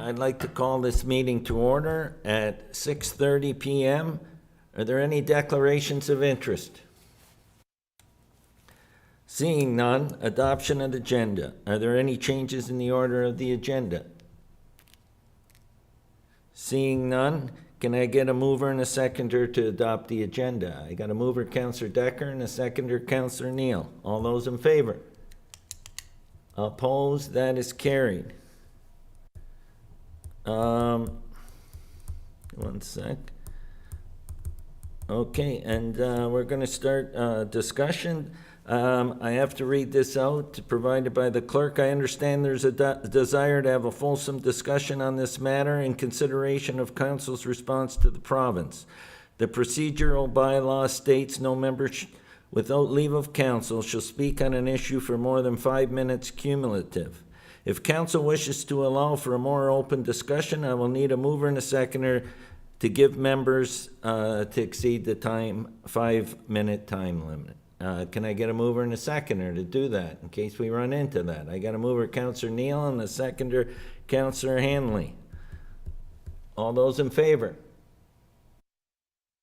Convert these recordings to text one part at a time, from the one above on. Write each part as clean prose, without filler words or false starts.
I'd like to call this meeting to order at 6:30 PM. Are there any declarations of interest? Seeing none, adoption of the agenda. Are there any changes in the order of the agenda? Seeing none, can I get a mover and a seconder to adopt the agenda? I got a mover, Councillor Decker, and a seconder, Councillor Neal. All those in favor? Opposed? That is carried. One sec. Okay, and we're going to start discussion. I have to read this out, provided by the clerk. I understand there's a desire to have a fulsome discussion on this matter in consideration of council's response to the province. The procedural bylaw states no member without leave of council shall speak on an issue for more than 5 minutes cumulative. If council wishes to allow for a more open discussion, I will need a mover and a seconder to give members to exceed the 5-minute time limit. Can I get a mover and a seconder to do that in case we run into that? I got a mover, Councillor Neal, and a seconder, Councillor Hanley. All those in favor?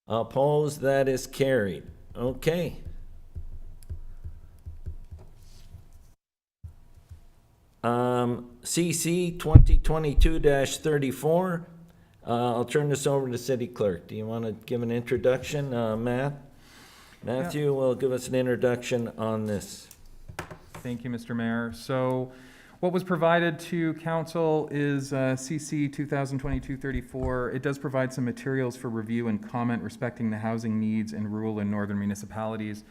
Opposed? That is carried. Okay. CC 2022-34. I'll turn this over to City Clerk. Do you want to give an introduction, Matthew will give us an introduction on this. Thank you, Mr. Mayor. So what was provided to council is CC 2022-34. It does provide some materials for review and comment respecting the housing needs in rural and northern municipalities.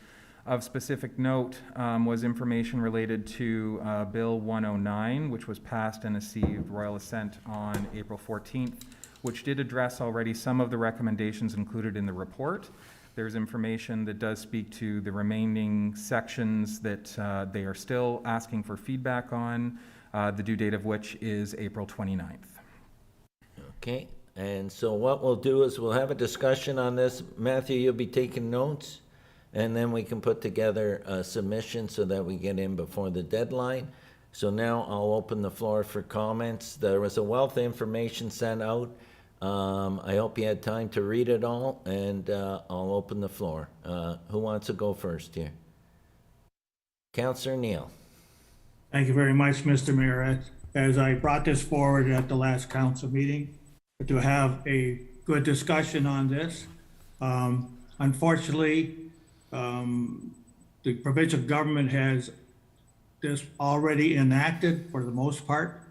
Of specific note was information related to Bill 109, which was passed and received royal assent on April 14th, which did address already some of the recommendations included in the report. There's information that does speak to the remaining sections that they are still asking for feedback on, the due date of which is April 29th. Okay, and so what we'll do is we'll have a discussion on this. Matthew, you'll be taking notes, and then we can put together a submission so that we get in before the deadline. So now I'll open the floor for comments. There was a wealth of information sent out. I hope you had time to read it all, and I'll open the floor. Who wants to go first here? Councillor Neal. Thank you very much, Mr. Mayor. As I brought this forward at the last council meeting, to have a good discussion on this. Unfortunately, the provincial government has this already enacted for the most part.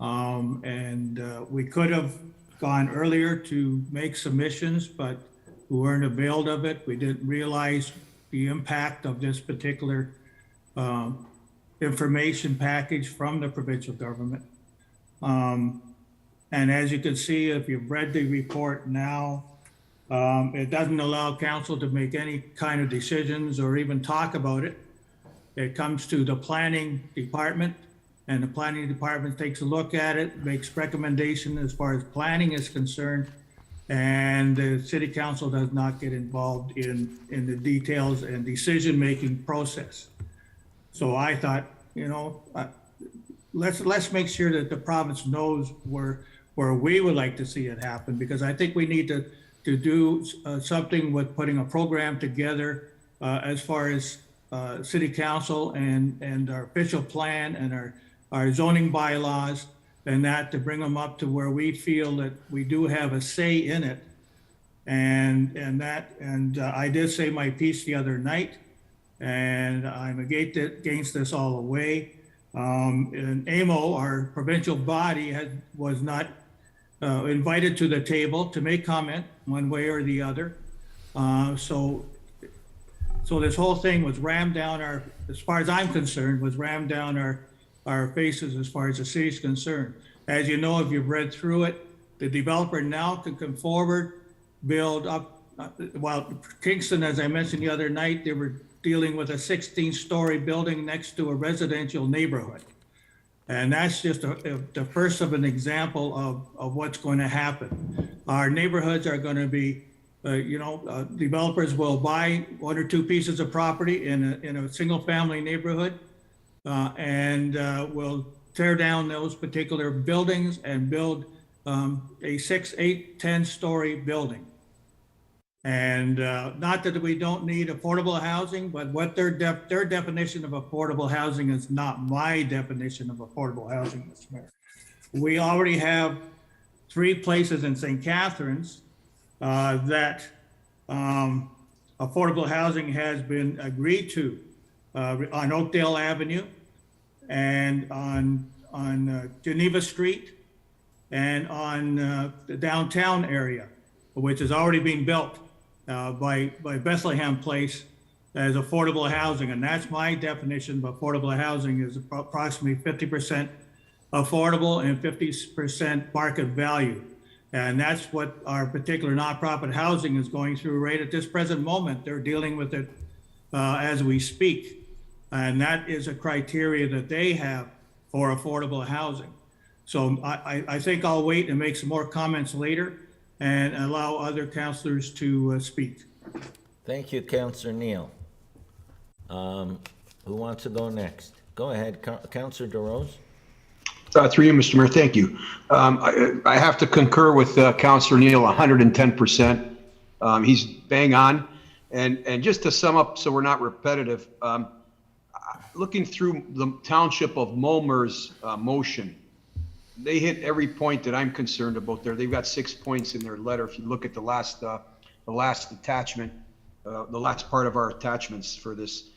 We could have gone earlier to make submissions, but we weren't availed of it. We didn't realize the impact of this particular information package from the provincial government. And as you can see, if you've read the report now, it doesn't allow council to make any kind of decisions or even talk about it. It comes to the planning department, and the planning department takes a look at it, makes recommendation as far as planning is concerned, and the city council does not get involved in the details and decision-making process. So I thought, let's make sure that the province knows where we would like to see it happen, because I think we need to do something with putting a program together as far as city council and our official plan and our zoning bylaws, and that to bring them up to where we feel that we do have a say in it. And I did say my piece the other night, and I'm against this all the way. And AMO, our provincial body, was not invited to the table to make comment one way or the other. So this whole thing was rammed down as far as I'm concerned, was rammed down our faces as far as the city is concerned. As you know, if you've read through it, the developer now can come forward, build up, Kingston, as I mentioned the other night, they were dealing with a 16-story building next to a residential neighborhood. And that's just the first of an example of what's going to happen. Our neighborhoods are going to be, developers will buy 1 or 2 pieces of property in a single family neighborhood and will tear down those particular buildings and build a 6, 8, 10-story building. And not that we don't need affordable housing, but what their definition of affordable housing is not my definition of affordable housing, Mr. Mayor. We already have 3 places in St. Catharines that affordable housing has been agreed to on Oakdale Avenue and on Geneva Street and on the downtown area, which is already being built by Bethlehem Place as affordable housing. And that's my definition of affordable housing, is approximately 50% affordable and 50% market value. And that's what our particular nonprofit housing is going through right at this present moment. They're dealing with it as we speak. And that is a criteria that they have for affordable housing. So I think I'll wait and make some more comments later and allow other councilors to speak. Thank you, Councillor Neal. Who wants to go next? Go ahead, Councillor DeRose. Through you, Mr. Mayor, thank you. I have to concur with Councillor Neal 110%. He's bang on. And just to sum up, so we're not repetitive, looking through the Township of Mulmer's motion, they hit every point that I'm concerned about there. They've got 6 points in their letter. If you look at the last attachment, the last part of our attachments for this,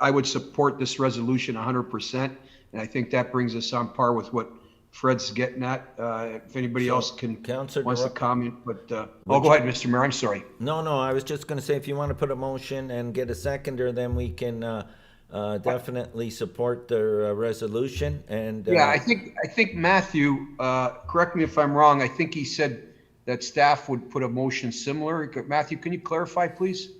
I would support this resolution 100%, and I think that brings us on par with what Fred's getting at. If anybody else wants to comment, but go ahead, Mr. Mayor. I'm sorry. No, I was just going to say, if you want to put a motion and get a seconder, then we can definitely support the resolution. And yeah, I think Matthew, correct me if I'm wrong, I think he said that staff would put a motion similar. Matthew, can you clarify, please?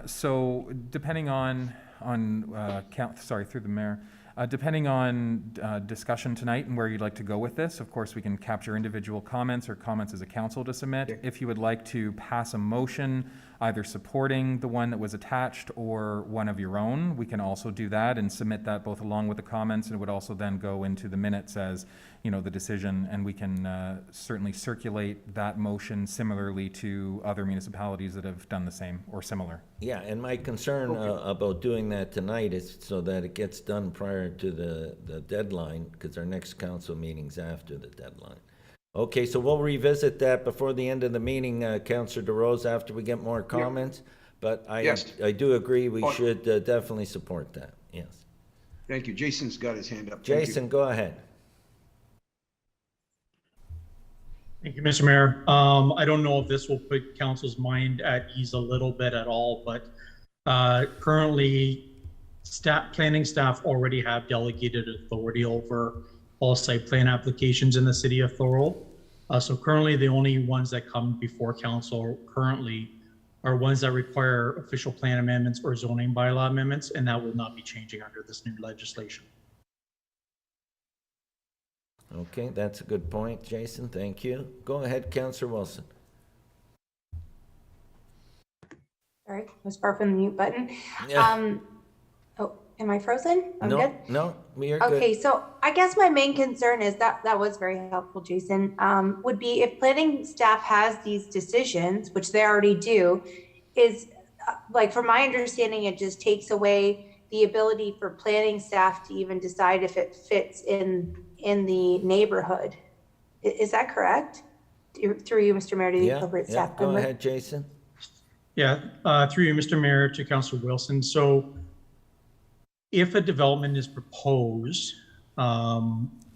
So depending on through the mayor, depending on discussion tonight and where you'd like to go with this, of course, we can capture individual comments or comments as a council to submit. Okay. If you would like to pass a motion, either supporting the one that was attached or one of your own, we can also do that and submit that both along with the comments, and it would also then go into the minutes as, you know, the decision, and we can certainly circulate that motion similarly to other municipalities that have done the same or similar. yeah, and my concern about doing that tonight is so that it gets done prior to the deadline, because our next council meeting's after the deadline. Okay, so we'll revisit that before the end of the meeting, Councillor DeRose, after we get more comments. But Yes. I do agree we should definitely support that, yes. Thank you. Jason's got his hand up. Thank you. Jason, go ahead. Thank you, Mr. Mayor. I don't know if this will put council's mind at ease a little bit at all, but currently planning staff already have delegated authority over all site plan applications in the city of Thorold. So currently the only ones that come before council currently are ones that require official plan amendments or zoning bylaw amendments, and that will not be changing under this new legislation. Okay, that's a good point, Jason. Thank you. Go ahead, Councillor Wilson. Sorry, I was far from the mute button. Yeah. Oh, am I frozen? I'm good? No, you're good. Okay, so I guess my main concern is that was very helpful, Jason, would be if planning staff has these decisions, which they already do, is like, from my understanding, it just takes away the ability for planning staff to even decide if it fits in the neighborhood. Is that correct? Through you, Mr. Mayor, to the appropriate staff Go member. ahead, Jason. Yeah, through you, Mr. Mayor, to Councilor Wilson. So if a development is proposed,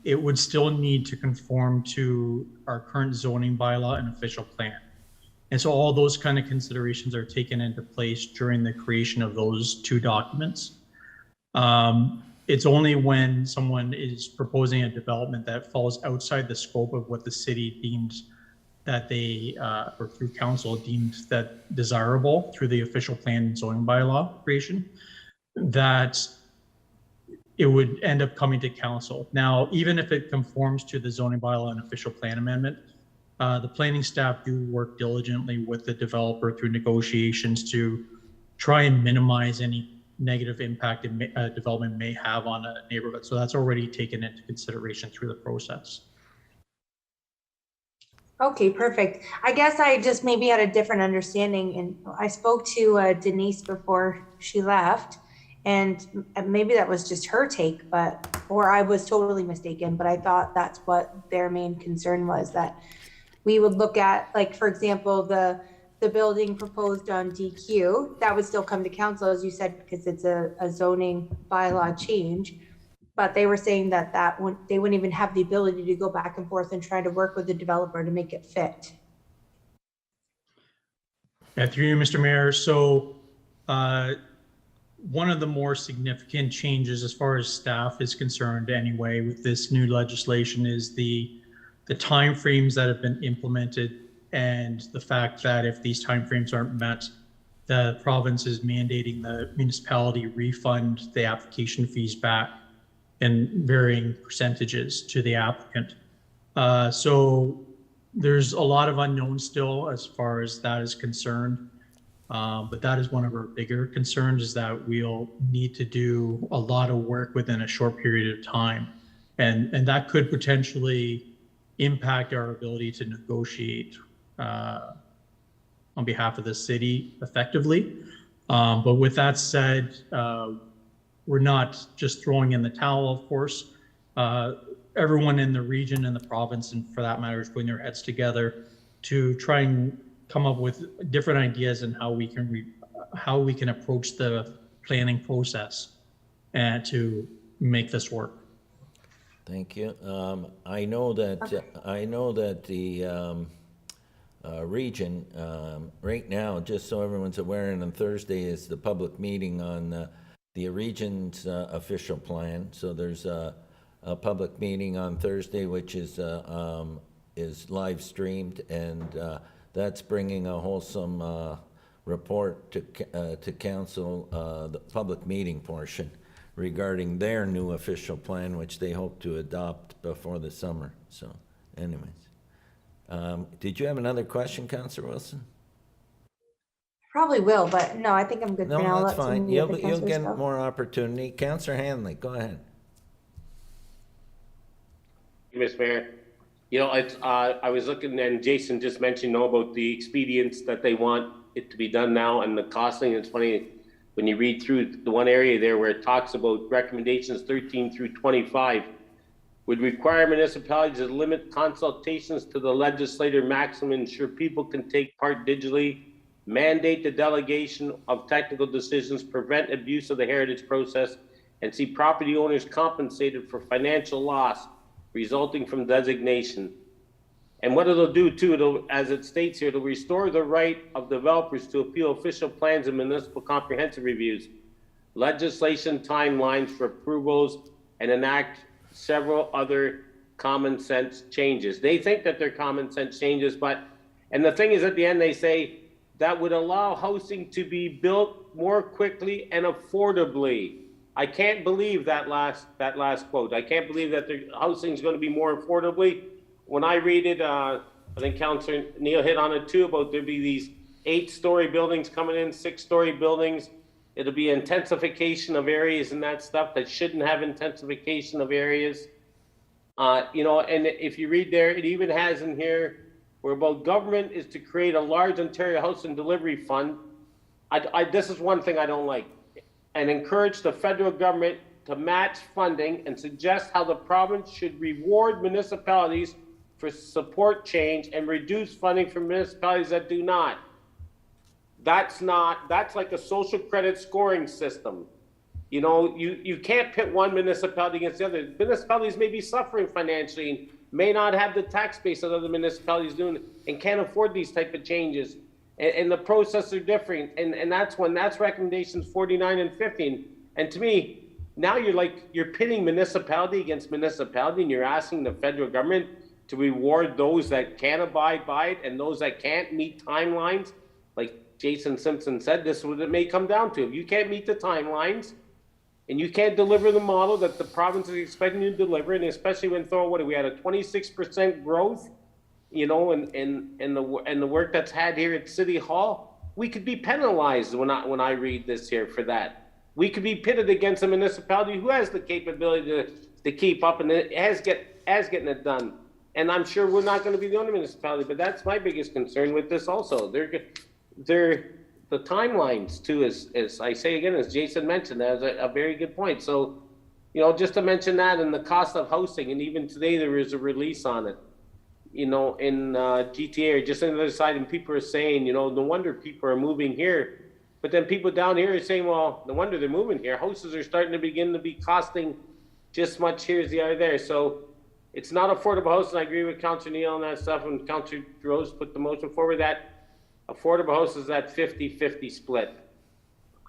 it would still need to conform to our current zoning bylaw and official plan. And so all those kind of considerations are taken into place during the creation of those two documents. It's only when someone is proposing a development that falls outside the scope of what the city deems that they, or through council deems that desirable through the official plan and zoning bylaw creation, that it would end up coming to council. Now, even if it conforms to the zoning bylaw and official plan amendment, the planning staff do work diligently with the developer through negotiations to try and minimize any negative impact development may have on a neighborhood. So that's already taken into consideration through the process. Okay, perfect. I guess I just maybe had a different understanding, and I spoke to Denise before she left, and maybe that was just her take, or I was totally mistaken, but I thought that's what their main concern was, that we would look at, like, for example, the building proposed on DQ, that would still come to council, as you said, because it's a zoning bylaw change. But they were saying that they wouldn't even have the ability to go back and forth and try to work with the developer to make it fit. Yeah, through you, Mr. Mayor. So one of the more significant changes as far as staff is concerned anyway with this new legislation is the timeframes that have been implemented, and the fact that if these timeframes aren't met, the province is mandating the municipality refund the application fees back in varying percentages to the applicant. So there's a lot of unknowns still as far as that is concerned. But that is one of our bigger concerns, is that we'll need to do a lot of work within a short period of time. And that could potentially impact our ability to negotiate on behalf of the city effectively. But with that said, we're not just throwing in the towel, of course. Everyone in the region and the province, and for that matter, is putting their heads together to try and come up with different ideas and how we can approach the planning process and to make this work. Thank you. I know that the region, right now, just so everyone's aware, and on Thursday is the public meeting on the region's official plan. So there's a public meeting on Thursday, which is live streamed, and that's bringing a wholesome report to council, the public meeting portion, regarding their new official plan, which they hope to adopt before the summer. So anyways, did you have another question, Councillor Wilson? Probably will, but no, I think I'm good for now. No, Let that's some fine. of the You'll other get councillors go. more opportunity. Councillor Hanley, go ahead. Mr. Mayor, you know, I was looking, and Jason just mentioned about the expedients that they want it to be done now, and the costing. It's funny when you read through the one area there where it talks about recommendations 13 through 25 would require municipalities to limit consultations to the legislator maximum, ensure people can take part digitally, mandate the delegation of technical decisions, prevent abuse of the heritage process, and see property owners compensated for financial loss resulting from designation. And what it'll do too, as it states here, it'll restore the right of developers to appeal official plans and municipal comprehensive reviews, legislation timelines for approvals, and enact several other common sense changes. They think that they're common sense changes, and the thing is, at the end they say that would allow housing to be built more quickly and affordably. I can't believe that last quote. I can't believe that the housing is going to be more affordably. When I read it, I think Councillor Neil hit on it too, about there'll be these 8-story buildings coming in, 6-story buildings. It'll be intensification of areas and that stuff that shouldn't have intensification of areas. You know, and if you read there, it even has in here where about government is to create a large Ontario Housing Delivery Fund. This is one thing I don't like. And encourage the federal government to match funding and suggest how the province should reward municipalities for support change and reduce funding for municipalities that do not. That's like a social credit scoring system. You know, you can't pit one municipality against the other. Municipalities may be suffering financially and may not have the tax base that other municipalities do and can't afford these type of changes. And the process are different. And that's recommendations 49 and 15. And to me, now you're pitting municipality against municipality, and you're asking the federal government to reward those that can abide by it and those that can't meet timelines. Like Jason Simpson said, this is what it may come down to. If you can't meet the timelines and you can't deliver the model that the province is expecting you to deliver, and especially when we had a 26% growth, you know, and the work that's had here at City Hall, we could be penalized when I read this here for that. we could be pitted against a municipality who has the capability to keep up and it has getting it done. And I'm sure we're not going to be the only municipality, but that's my biggest concern with this also. They're the timelines too, as I say again, as Jason mentioned, that's a very good point. So, you know, just to mention that and the cost of housing, and even today there is a release on it, you know, in GTA or just on the other side, and people are saying, you know, no wonder people are moving here. But then people down here are saying, well, no wonder they're moving here. Houses are starting to begin to be costing just as much here as they are there. So it's not affordable housing. I agree with Councilor Neal on that stuff, and Councilor Rose put the motion forward that affordable houses that 50-50 split.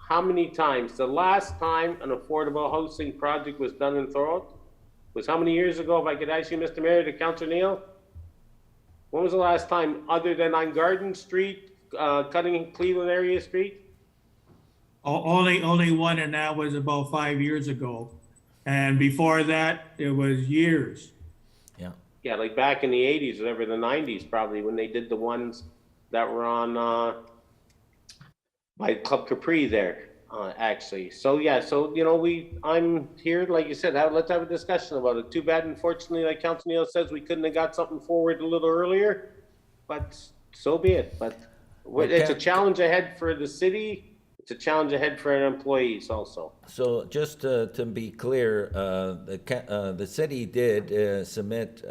How many times? The last time an affordable housing project was done in Thorold was how many years ago? If I could ask you, Mr. Mayor, to Councilor Neal, when was the last time, other than on Garden Street, cutting Cleveland area street? Only one, and that was about 5 years ago. And before that, it was years. Yeah. Yeah, like back in the 80s, whatever, the 90s probably, when they did the ones that were on by Club Capri there, actually. So yeah, so you know, I'm here, like you said, let's have a discussion about it. Too bad, unfortunately, like Councilor Neal says, we couldn't have got something forward a little earlier, but so be it. But it's a challenge ahead for the city. It's a challenge ahead for our employees also. So just to be clear, the city did submit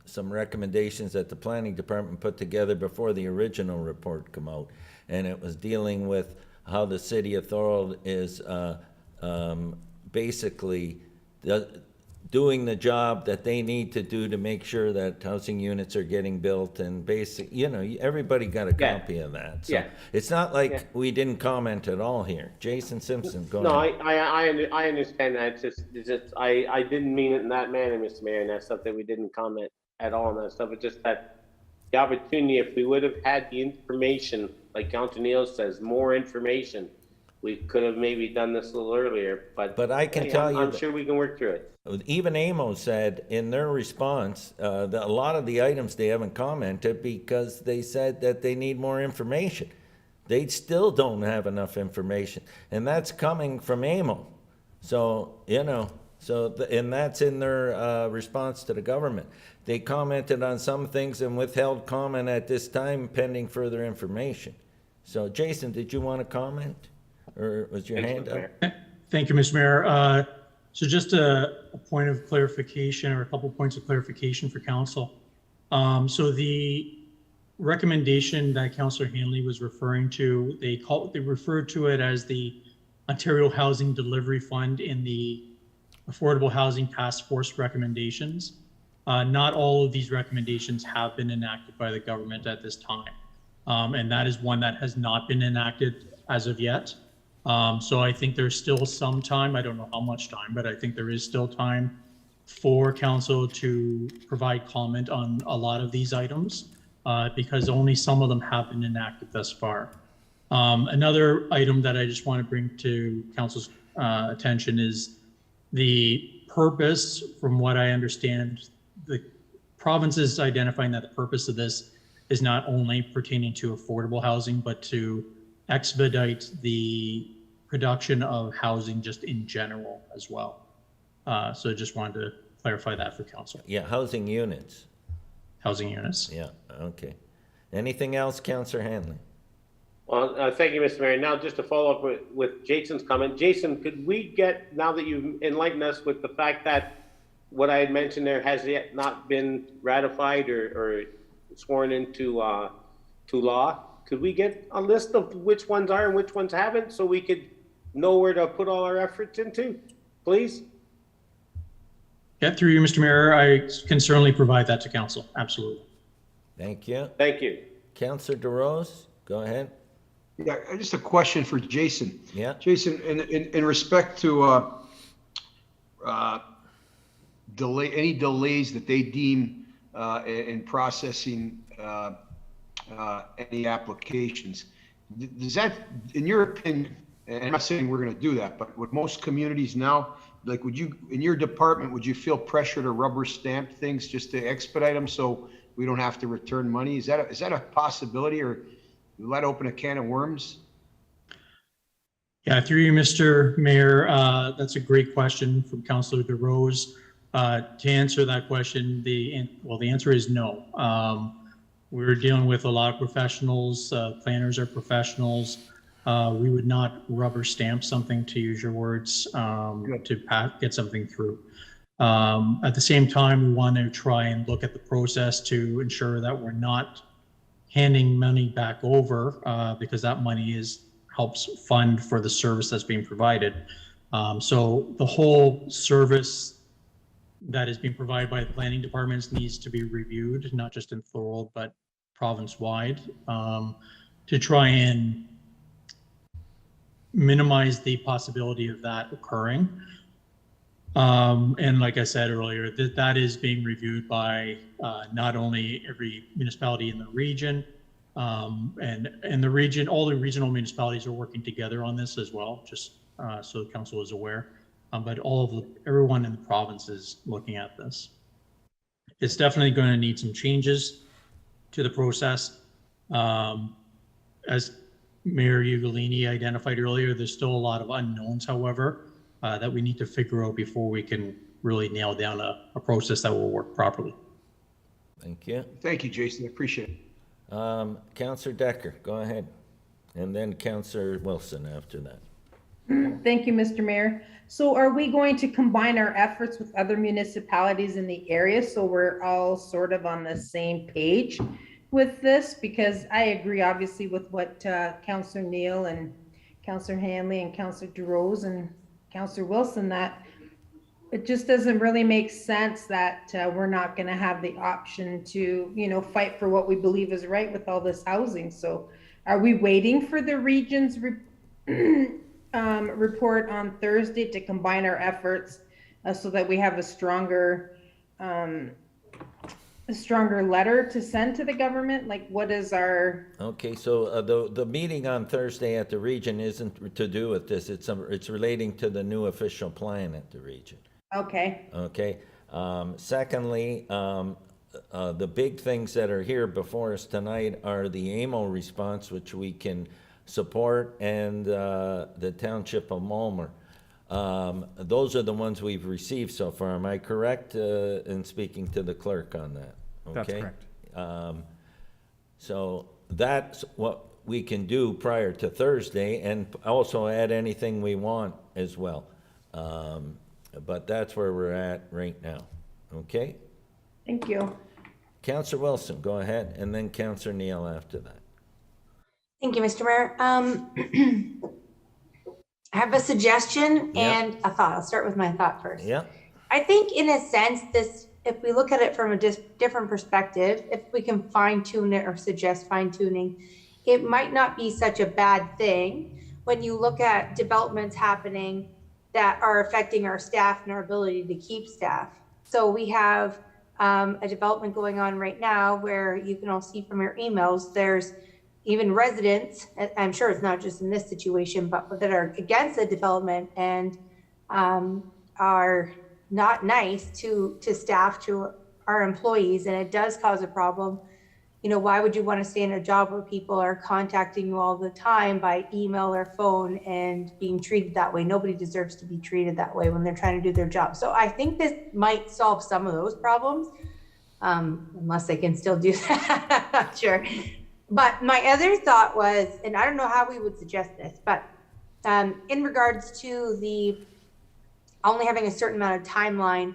some recommendations that the planning department put together before the original report come out. And it was dealing with how the city of Thorold is basically doing the job that they need to do to make sure that housing units are getting built, and basic, you know, everybody got a copy of that. So Yeah. it's not like we didn't comment at all here. Jason Simpson, go No, ahead. I understand that. It's just I didn't mean it in that manner, Mr. Mayor, and that's stuff that we didn't comment at all on that stuff. It's just that the opportunity, if we would have had the information, like Councilor Neal says, more information, we could have maybe done this a little earlier. But I can hey, tell you I'm that- sure we can work through it. Even AMO said in their response that a lot of the items they haven't commented because they said that they need more information. They still don't have enough information, and that's coming from AMO. So, you know, and that's in their response to the government. They commented on some things and withheld comment at this time pending further information. So, Jason, did you want to comment, or was your hand up? Thank you, Mr. Mayor. So just a point of clarification, or a couple points of clarification for council. So the recommendation that Councillor Hanley was referring to, they referred to it as the Ontario Housing Delivery Fund in the Affordable Housing Task Force recommendations. Not all of these recommendations have been enacted by the government at this time. And that is one that has not been enacted as of yet. So I think there's still some time, I don't know how much time, but I think there is still time for council to provide comment on a lot of these items, because only some of them have been enacted thus far. Another item that I just want to bring to council's attention is the purpose. From what I understand, the province is identifying that the purpose of this is not only pertaining to affordable housing, but to expedite the production of housing just in general as well. So just wanted to clarify that for council. Yeah, housing units. Housing units. Yeah, okay. Anything else, Councillor Hanley? Well, thank you, Mr. Mayor. Now, just to follow up with Jason's comment, Jason, could we get, now that you've enlightened us with the fact that what I had mentioned there has yet not been ratified or sworn into to law, could we get a list of which ones are and which ones haven't, so we could know where to put all our efforts into, please? Yeah, through you, Mr. Mayor, I can certainly provide that to council. Absolutely. Thank you. Thank you. Councillor DeRose, go ahead. Yeah, just a question for Jason. Yeah. Jason, in respect to any delays that they deem in processing any applications, does that, in your opinion, and I'm not saying we're going to do that, but with most communities now, like, would you, in your department, would you feel pressure to rubber stamp things just to expedite them so we don't have to return money? Is that a possibility, or will that open a can of worms? Yeah, through you, Mr. Mayor, that's a great question from Councilor DeRose. To answer that question, the answer is no. We're dealing with a lot of professionals. Planners are professionals. We would not rubber stamp something, to use your words, to get something through. At the same time, we want to try and look at the process to ensure that we're not handing money back over, because that money helps fund for the service that's being provided. So the whole service that is being provided by the planning departments needs to be reviewed, not just in Thorold, but province-wide, to try and minimize the possibility of that occurring. And like I said earlier, that is being reviewed by not only every municipality in the region, and the region, all the regional municipalities are working together on this as well, just so the council is aware. But everyone in the province is looking at this. It's definitely going to need some changes to the process. As Mayor Ugolini identified earlier, there's still a lot of unknowns, however, that we need to figure out before we can really nail down a process that will work properly. Thank you. Thank you, Jason. I appreciate it. Councillor Decker, go ahead. And then Councillor Wilson after that. Thank you, Mr. Mayor. So are we going to combine our efforts with other municipalities in the area so we're all sort of on the same page with this? Because I agree, obviously, with what Councillor Neal and Councillor Hanley and Councillor DeRose and Councillor Wilson, that it just doesn't really make sense that we're not going to have the option to, fight for what we believe is right with all this housing. So are we waiting for the region's report on Thursday to combine our efforts so that we have a stronger letter to send to the government? Like, what is our... Okay, so the meeting on Thursday at the region isn't to do with this. It's relating to the new official plan at the region. Okay. Okay. Secondly, the big things that are here before us tonight are the AMO response, which we can support, and the Township of Mulmer. Those are the ones we've received so far. Am I correct in speaking to the clerk on that? Okay? That's correct. So that's what we can do prior to Thursday, and also add anything we want as well. But that's where we're at right now. Okay? Thank you. Councillor Wilson, go ahead, and then Councillor Neal after that. Thank you, Mr. Mayor. I have a suggestion and a thought. I'll start with my thought first. Yeah. I think in a sense, if we look at it from a different perspective, if we can fine tune it or suggest fine tuning, it might not be such a bad thing when you look at developments happening that are affecting our staff and our ability to keep staff. So we have a development going on right now where you can all see from your emails, there's even residents, I'm sure it's not just in this situation, but that are against the development and are not nice to staff, to our employees, and it does cause a problem. Why would you want to stay in a job where people are contacting you all the time by email or phone and being treated that way? Nobody deserves to be treated that way when they're trying to do their job. So I think this might solve some of those problems, unless they can still do that. I'm not sure. But my other thought was, and I don't know how we would suggest this, but in regards to the only having a certain amount of timeline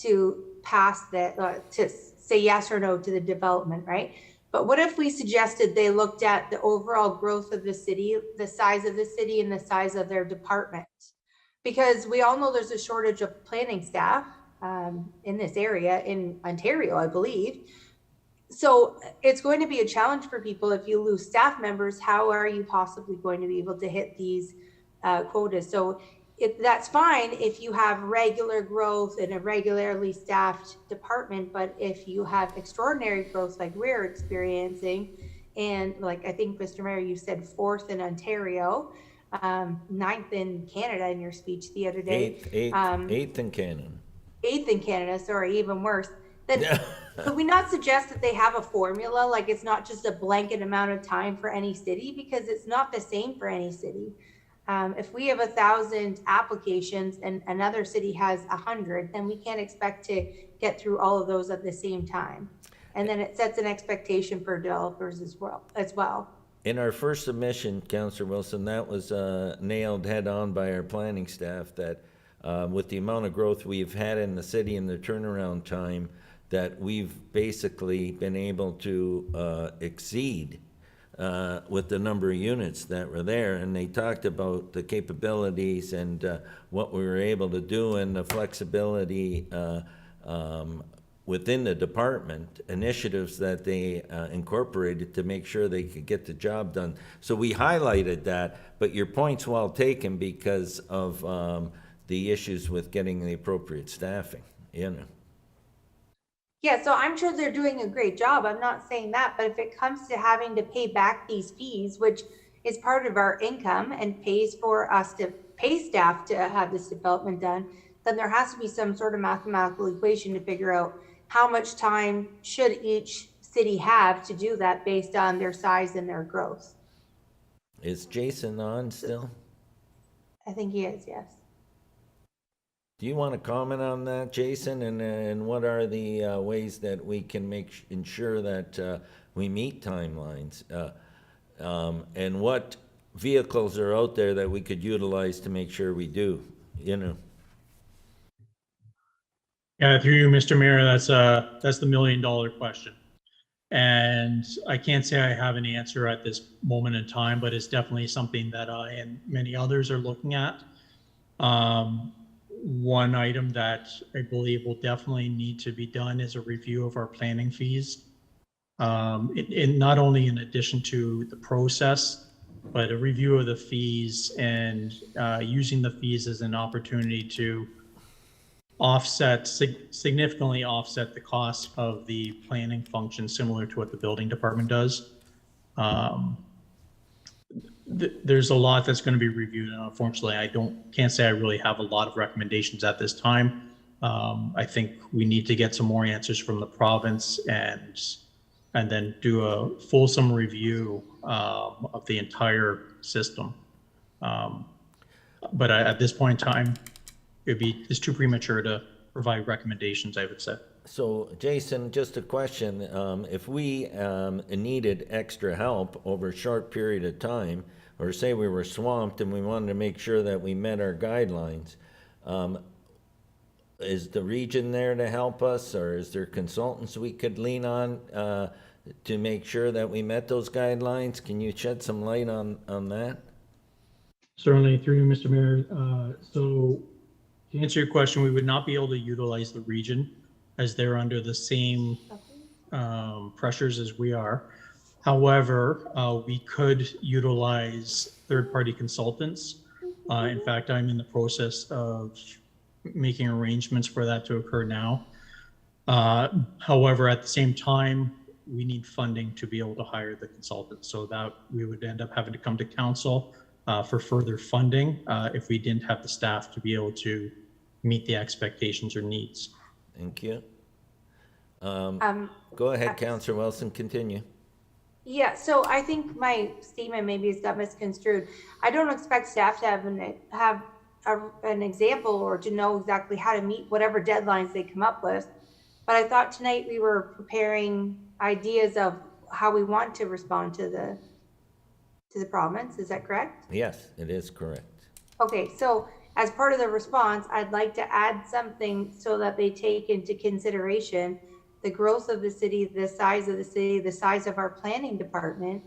to pass to say yes or no to the development, right? But what if we suggested they looked at the overall growth of the city, the size of the city, and the size of their department? Because we all know there's a shortage of planning staff in this area in Ontario, I believe. So it's going to be a challenge for people if you lose staff members. How are you possibly going to be able to hit these quotas? So that's fine if you have regular growth in a regularly staffed department, but if you have extraordinary growth like we're experiencing, and like I think, Mr. Mayor, you said 4th in Ontario, 9th in Canada in your speech the other day. Eighth in Canada. 8th in Canada, sorry, even worse. Then could we not suggest that they have a formula? Like, it's not just a blanket amount of time for any city, because it's not the same for any city. If we have 1,000 applications and another city has 100, then we can't expect to get through all of those at the same time. And then it sets an expectation for developers as well. In our first submission, Councillor Wilson, that was nailed head-on by our planning staff, that with the amount of growth we've had in the city and the turnaround time, that we've basically been able to exceed with the number of units that were there. And they talked about the capabilities and what we were able to do and the flexibility within the department, initiatives that they incorporated to make sure they could get the job done. So we highlighted that, but your point's well taken because of the issues with getting the appropriate staffing, you know. Yeah, so I'm sure they're doing a great job. I'm not saying that, but if it comes to having to pay back these fees, which is part of our income and pays for us to pay staff to have this development done, then there has to be some sort of mathematical equation to figure out how much time should each city have to do that based on their size and their growth. Is Jason on still? I think he is, yes. Do you want to comment on that, Jason? And what are the ways that we can ensure that we meet timelines? And what vehicles are out there that we could utilize to make sure we do, you know? Yeah, through you, Mr. Mayor, that's the $1 million question. And I can't say I have an answer at this moment in time, but it's definitely something that I and many others are looking at. One item that I believe will definitely need to be done is a review of our planning fees. Not only in addition to the process, but a review of the fees and using the fees as an opportunity to significantly offset the cost of the planning function, similar to what the building department does. There's a lot that's going to be reviewed, and unfortunately, can't say I really have a lot of recommendations at this time. I think we need to get some more answers from the province and then do a fulsome review of the entire system. But at this point in time, it's too premature to provide recommendations, I would say. So, Jason, just a question. If we needed extra help over a short period of time, or say we were swamped and we wanted to make sure that we met our guidelines, is the region there to help us, or is there consultants we could lean on to make sure that we met those guidelines? Can you shed some light on that? Certainly, through you, Mr. Mayor. So to answer your question, we would not be able to utilize the region as they're under the same pressures as we are. However, we could utilize third-party consultants. In fact, I'm in the process of making arrangements for that to occur now. However, at the same time, we need funding to be able to hire the consultants, so that we would end up having to come to council for further funding if we didn't have the staff to be able to meet the expectations or needs. Thank you. Go ahead, Councillor Wilson, continue. Yeah, so I think my statement maybe has got misconstrued. I don't expect staff to have an example or to know exactly how to meet whatever deadlines they come up with. But I thought tonight we were preparing ideas of how we want to respond to the province. Is that correct? Yes, it is correct. Okay, so as part of the response, I'd like to add something so that they take into consideration the growth of the city, the size of the city, the size of our planning department.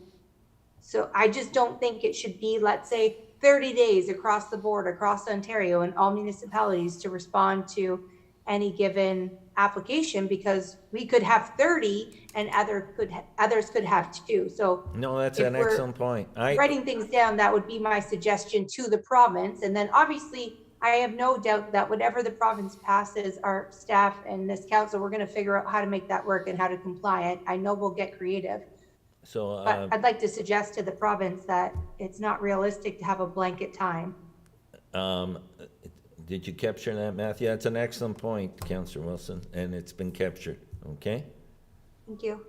So I just don't think it should be, let's say, 30 days across the board, across Ontario, and all municipalities to respond to any given application, because we could have 30 and others could have 2. So No, that's if an we're excellent point. writing things down, that would be my suggestion to the province. And then obviously, I have no doubt that whatever the province passes, our staff and this council, we're going to figure out how to make that work and how to comply. I know we'll get creative. So, But I'd like to suggest to the province that it's not realistic to have a blanket time. did you capture that, Matthew? That's an excellent point, Councillor Wilson, and it's been captured, okay? Thank you.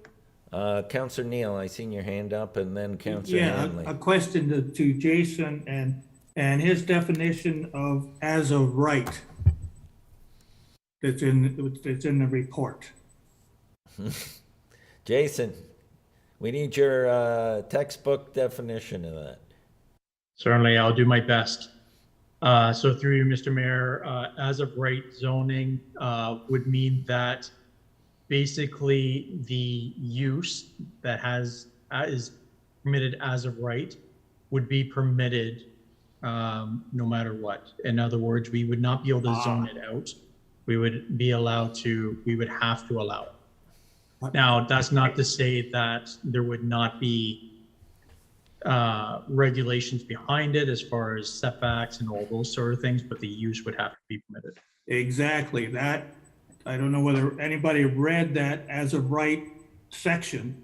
Councillor Neal, I seen your hand up, and then Councillor Yeah, Hanley. a question to Jason and And his definition of as of right that's in the report. Jason, we need your textbook definition of that. Certainly, I'll do my best. So through you, Mr. Mayor, as of right zoning would mean that basically the use that is permitted as of right would be permitted no matter what. In other words, we would not be able to zone it out. We would have to allow it. Now, that's not to say that there would not be regulations behind it as far as setbacks and all those sort of things, but the use would have to be permitted. Exactly, that, I don't know whether anybody read that as of right section.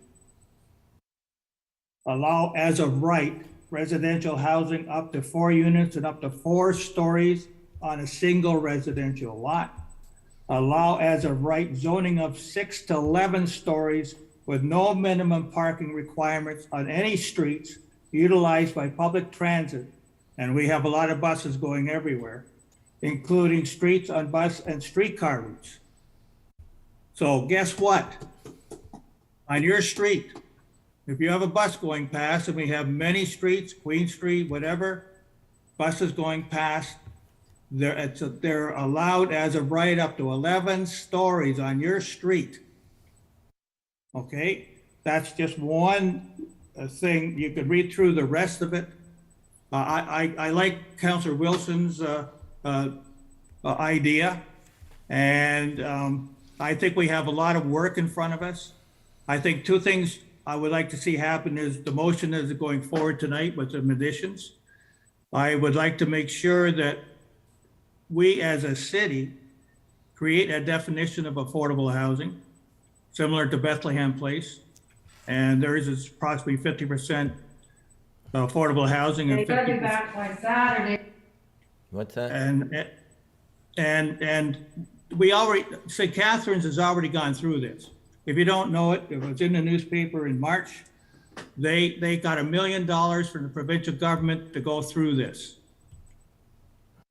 Allow as of right residential housing up to 4 units and up to 4 stories on a single residential lot. Allow as of right zoning of 6 to 11 stories with no minimum parking requirements on any streets utilized by public transit. And we have a lot of buses going everywhere, including streets on bus and streetcar routes. So guess what? On your street, if you have a bus going past, and we have many streets, Queen Street, whatever, buses going past, they're allowed as of right up to 11 stories on your street. Okay, that's just one thing. You could read through the rest of it. I like Councillor Wilson's idea, and I think we have a lot of work in front of us. I think 2 things I would like to see happen is the motion is going forward tonight with some additions. I would like to make sure that we as a city create a definition of affordable housing, similar to Bethlehem Place. And there is approximately 50% affordable housing and 50%. back by Saturday. What's that? And we already, St. Catharines has already gone through this. If you don't know it, it was in the newspaper in March. They got $1 million from the provincial government to go through this.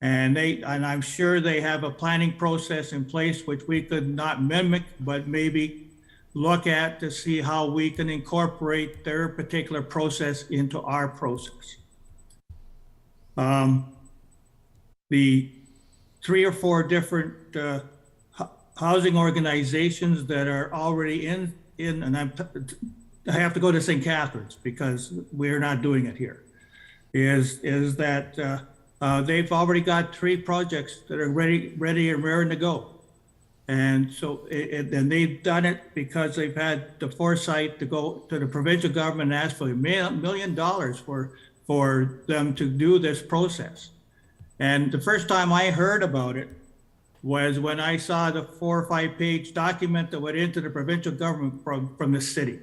And I'm sure they have a planning process in place, which we could not mimic, but maybe look at to see how we can incorporate their particular process into our process. The 3 or 4 different housing organizations that are already in, and I have to go to St. Catharines because we're not doing it here, is that they've already got 3 projects that are ready and raring to go. And so, and they've done it because they've had the foresight to go to the provincial government and ask for $1 million for them to do this process. And the first time I heard about it was when I saw the 4 or 5 page document that went into the provincial government from the city.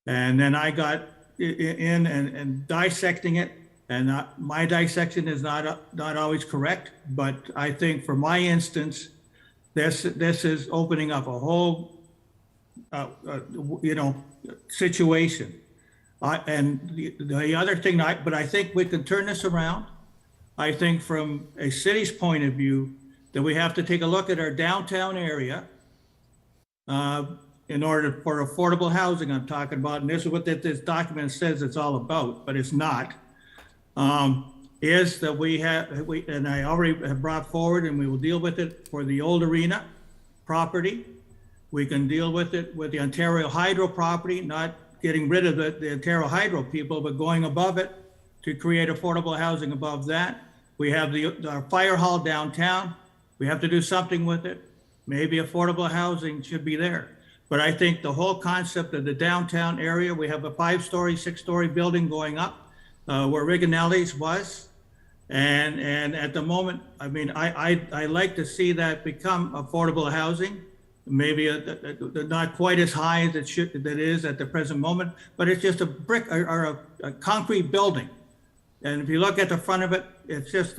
And then I got in and dissecting it. And my dissection is not always correct, but I think for my instance, this is opening up a whole, situation. And the other thing, but I think we can turn this around. I think from a city's point of view, that we have to take a look at our downtown area in order for affordable housing I'm talking about. And this is what this document says it's all about, but it's not. Is that and I already have brought forward, and we will deal with it for the old arena property. We can deal with it with the Ontario Hydro property, not getting rid of the Ontario Hydro people, but going above it to create affordable housing above that. We have our fire hall downtown. We have to do something with it. Maybe affordable housing should be there. But I think the whole concept of the downtown area, we have a 5-story, 6-story building going up where Rigonelli's was. And at the moment, I mean, I like to see that become affordable housing. Maybe not quite as high as that is at the present moment, but it's just a brick or a concrete building. And if you look at the front of it, it's just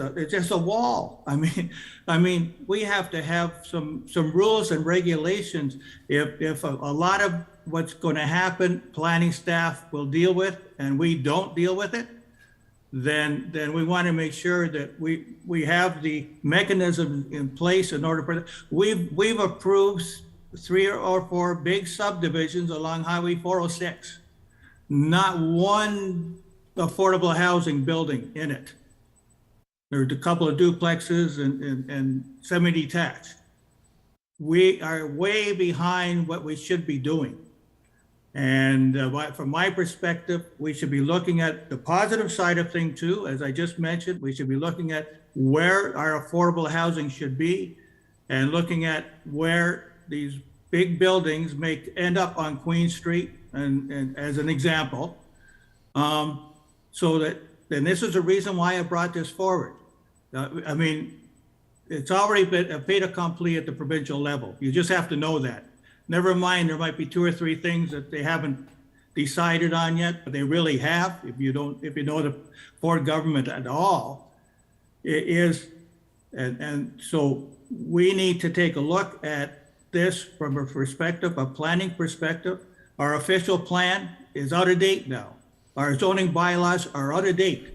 a wall. I mean, we have to have some rules and regulations. If a lot of what's going to happen, planning staff will deal with, and we don't deal with it, then we want to make sure that we have the mechanism in place in order for, we've approved 3 or 4 big subdivisions along Highway 406. Not one affordable housing building in it. There's a couple of duplexes and semi-detached. We are way behind what we should be doing. And from my perspective, we should be looking at the positive side of thing too. As I just mentioned, we should be looking at where our affordable housing should be and looking at where these big buildings may end up on Queen Street and as an example. So that, and this is the reason why I brought this forward. I mean, it's already been a fait accompli at the provincial level. You just have to know that. Never mind, there might be 2 or 3 things that they haven't decided on yet, but they really have. If you know the Ford government at all, it is, and so we need to take a look at this from a perspective, a planning perspective. Our official plan is out of date now. Our zoning bylaws are out of date.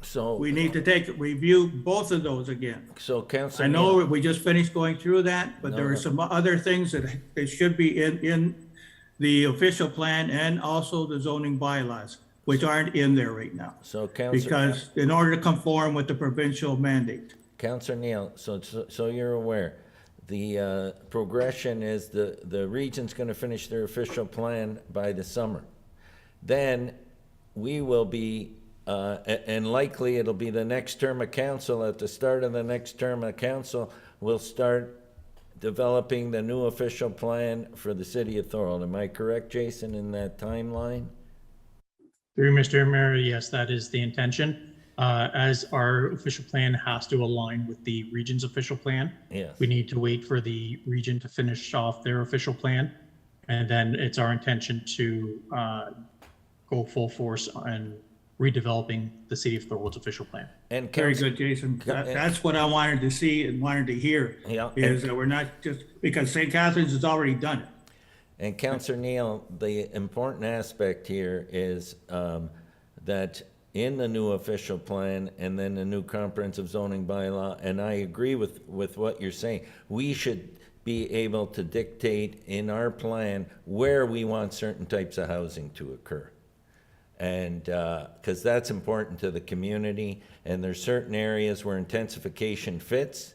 So, We need to review both of those again. so Councilor I know Neal, we just finished going through that, but there are some other things that should be in the official plan and also the zoning bylaws, which aren't in there right now. so Councilor, Because in order to conform with the provincial mandate. Councilor Neal, so you're aware, the progression is the region's gonna finish their official plan by the summer. Then we will be, and likely it'll be the next term of council, at the start of the next term of council, we'll start developing the new official plan for the city of Thorold. Am I correct, Jason, in that timeline? Through Mr. Mayor, yes, that is the intention. As our official plan has to align with the region's official plan. Yes. We need to wait for the region to finish off their official plan. And then it's our intention to go full force on redeveloping the city of Thorold's official plan. And Very Council- good, Jason. That's what I wanted to see and wanted to hear. Yeah. Is that we're not just, because St. Catharines has already done it. And Councillor Neal, the important aspect here is that in the new official plan and then the new comprehensive zoning bylaw, and I agree with what you're saying, we should be able to dictate in our plan where we want certain types of housing to occur. And, because that's important to the community, and there's certain areas where intensification fits,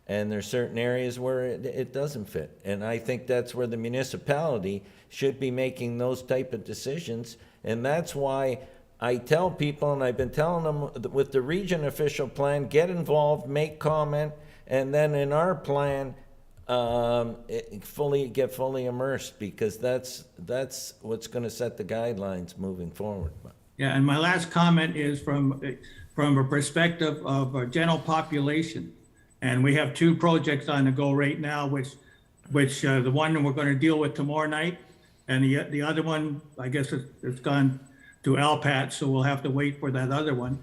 and there's certain areas where it doesn't fit. And I think that's where the municipality should be making those type of decisions. And that's why I tell people, and I've been telling them with the region official plan, get involved, make comment, and then in our plan, get fully immersed, because that's what's going to set the guidelines moving forward. Yeah, and my last comment is from a perspective of a general population. And we have 2 projects on the go right now, which the one we're going to deal with tomorrow night, and the other one, I guess it's gone to LPAT, so we'll have to wait for that other one,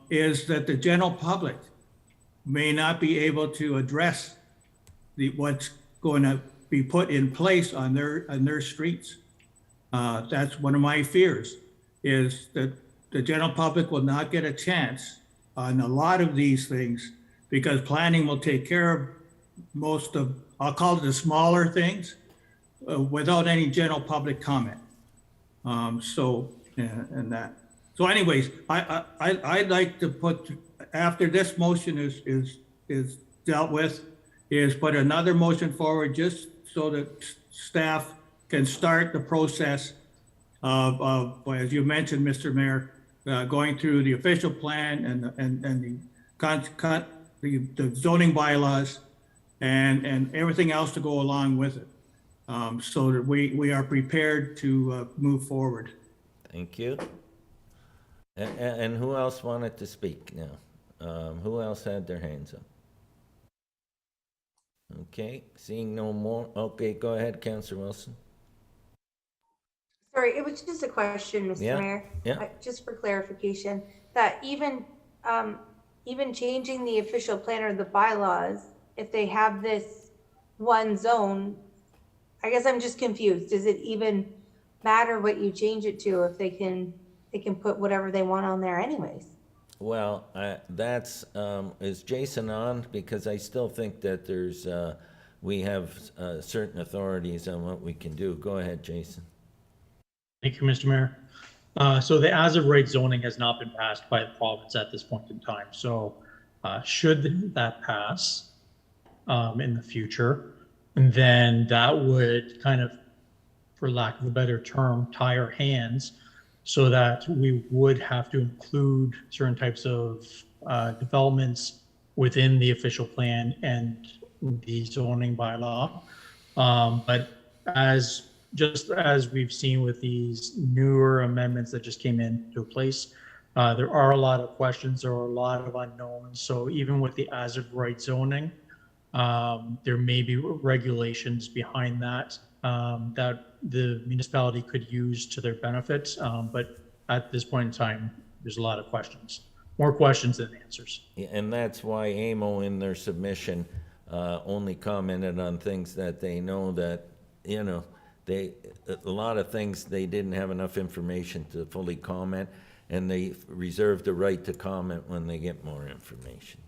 is that the general public may not be able to address what's going to be put in place on their streets. That's one of my fears, is that the general public will not get a chance on a lot of these things, because planning will take care of most of, I'll call it the smaller things, without any general public comment. So anyways, I'd like to put, after this motion is dealt with, is put another motion forward, just so that staff can start the process of, as you mentioned, Mr. Mayor, going through the official plan and the zoning bylaws and everything else to go along with it, so that we are prepared to move forward. Thank you. And who else wanted to speak now? Who else had their hands up? Okay, seeing no more. Okay, go ahead, Councillor Wilson. Sorry, it was just a question, Mr. Yeah, Mayor. yeah. Just for clarification, that even changing the official plan or the bylaws, if they have this one zone, I guess I'm just confused. Does it even matter what you change it to if they can put whatever they want on there anyways. Well, that's, is Jason on? Because I still think that there's, we have certain authorities on what we can do. Go ahead, Jason. Thank you, Mr. Mayor. So the as-of-right zoning has not been passed by the province at this point in time. So should that pass in the future, then that would kind of, for lack of a better term, tie our hands so that we would have to include certain types of developments within the official plan and the zoning bylaw. But just as we've seen with these newer amendments that just came into place, there are a lot of questions, there are a lot of unknowns. So even with the as of right zoning, there may be regulations behind that that the municipality could use to their benefit. But at this point in time, there's a lot of questions, more questions than answers. Yeah, and that's why AMO in their submission only commented on things that they know that, you know, a lot of things they didn't have enough information to fully comment, and they reserve the right to comment when they get more information.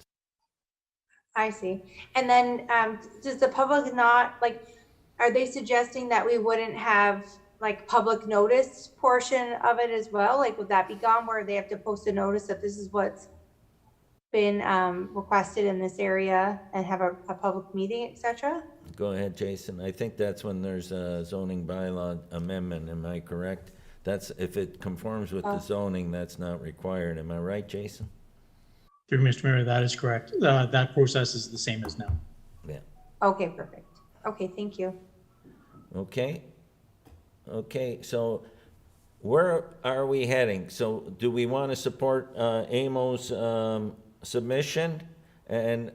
I see. And then, does the public not, like, are they suggesting that we wouldn't have like public notice portion of it as well? Like, would that be gone where they have to post a notice that this is what's been requested in this area and have a public meeting, et cetera? Go ahead, Jason. I think that's when there's a zoning bylaw amendment, am I correct? That's, if it conforms with the zoning, that's not required. Am I right, Jason? Through Mr. Mayor, that is correct. That process is the same as now. Yeah. Okay, perfect. Okay, thank you. Okay. Okay, so where are we heading? So do we want to support AMO's submission? And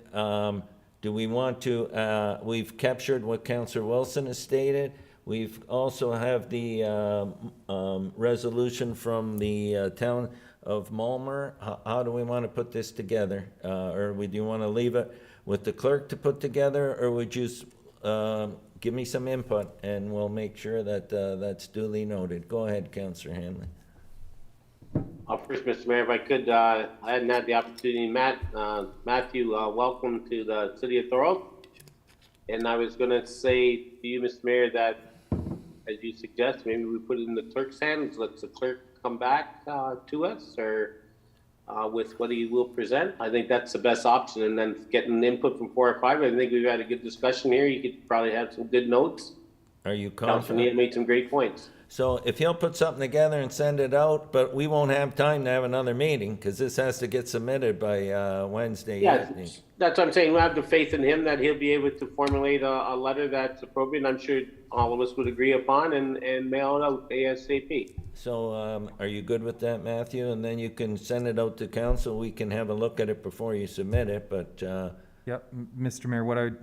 do we want to, we've captured what Councillor Wilson has stated. We've also have the resolution from the town of Mulmer. How do we want to put this together? Or do you want to leave it with the clerk to put together, or would you give me some input and we'll make sure that that's duly noted? Go ahead, Councillor Hanley. First, Mr. Mayor, if I could, I hadn't had the opportunity, Matthew, welcome to the city of Thorold. And I was gonna say to you, Mr. Mayor, that as you suggest, maybe we put it in the clerk's hands, let the clerk come back to us, or with what he will present. I think that's the best option, and then getting input from 4 or 5. I think we've had a good discussion here. You could probably have some good notes. Are you Councilor confident? Neal made some great points. So if he'll put something together and send it out, but we won't have time to have another meeting because this has to get submitted by Wednesday Yeah, evening. that's what I'm saying. We have the faith in him that he'll be able to formulate a letter that's appropriate, and I'm sure all of us would agree upon, and mail it out ASAP. So are you good with that, Matthew? And then you can send it out to council. We can have a look at it before you submit it, but Yep, Mr. Mayor, what I'd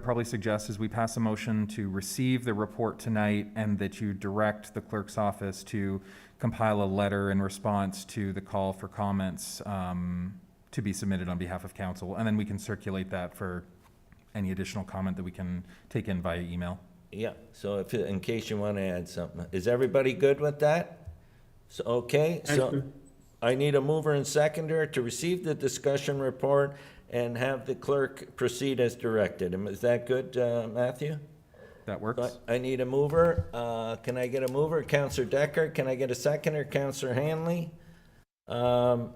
probably suggest is we pass a motion to receive the report tonight and that you direct the clerk's office to compile a letter in response to the call for comments to be submitted on behalf of council. And then we can circulate that for any additional comment that we can take in via email. yeah, so if, in case you want to add something. Is everybody good with that? So, okay, so I need a mover and seconder to receive the discussion report and have the clerk proceed as directed. Is that good, Matthew? That works? I need a mover. Can I get a mover? Councillor Decker. Can I get a seconder? Councillor Hanley. To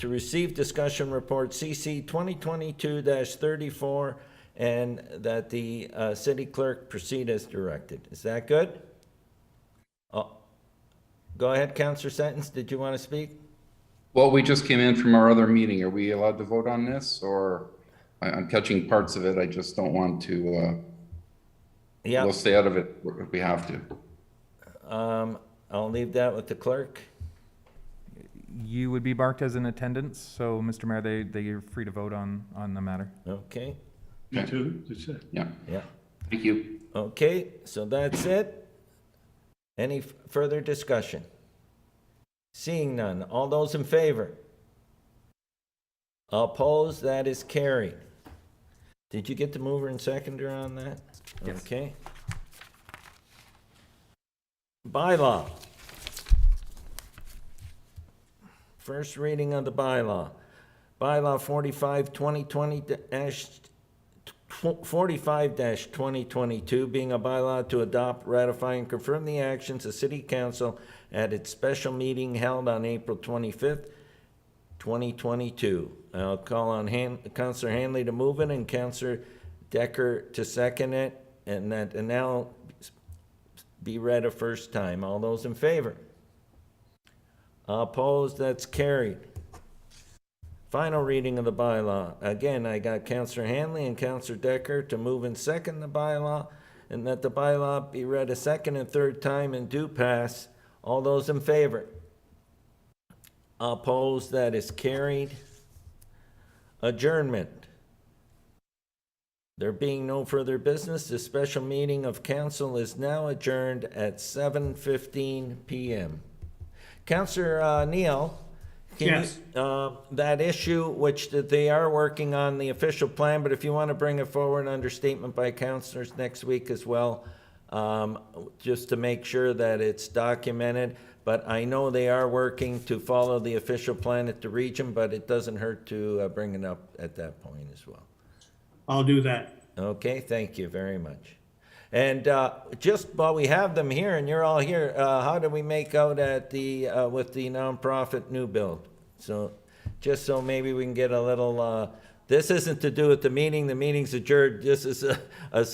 receive discussion report CC 2022-34 and that the city clerk proceed as directed. Is that good? Oh, go ahead, Councillor Sentence. Did you want to speak? Well, we just came in from our other meeting. Are we allowed to vote on this, or I'm catching parts of it? I just don't want to, Yeah. we'll stay out of it if we have to. I'll leave that with the clerk. You would be marked as in attendance, so Mr. Mayor, they are free to vote on the matter. Okay, Me too. Yeah, yeah. thank you. Okay, so that's it. Any further discussion? Seeing none. All those in favor? Opposed? That is carried. Did you get the mover and seconder on that? Yes. Okay. Bylaw. First reading of the bylaw. Bylaw 45-2022, being a bylaw to adopt, ratify, and confirm the actions of City Council at its special meeting held on April 25th, 2022. I'll call on Councillor Hanley to move it and Councillor Decker to second it, and that and now be read a first time. All those in favor? Opposed? That's carried. Final reading of the bylaw. Again, I got Councillor Hanley and Councillor Decker to move and second the bylaw, and that the bylaw be read a second and third time and do pass. All those in favor? Opposed? That is carried. Adjournment. There being no further business, the special meeting of council is now adjourned at 7:15 p.m. Councillor Neal, can Yes. that issue, which they are working on the official plan, but if you want to bring it forward under statement by councillors next week as well, just to make sure that it's documented. But I know they are working to follow the official plan at the region, but it doesn't hurt to bring it up at that point as well. I'll do that. Okay, thank you very much. And just while we have them here, and you're all here, how do we make out at the, with the nonprofit new build? So, just so maybe we can get a little, this isn't to do with the meeting's adjourned, this is a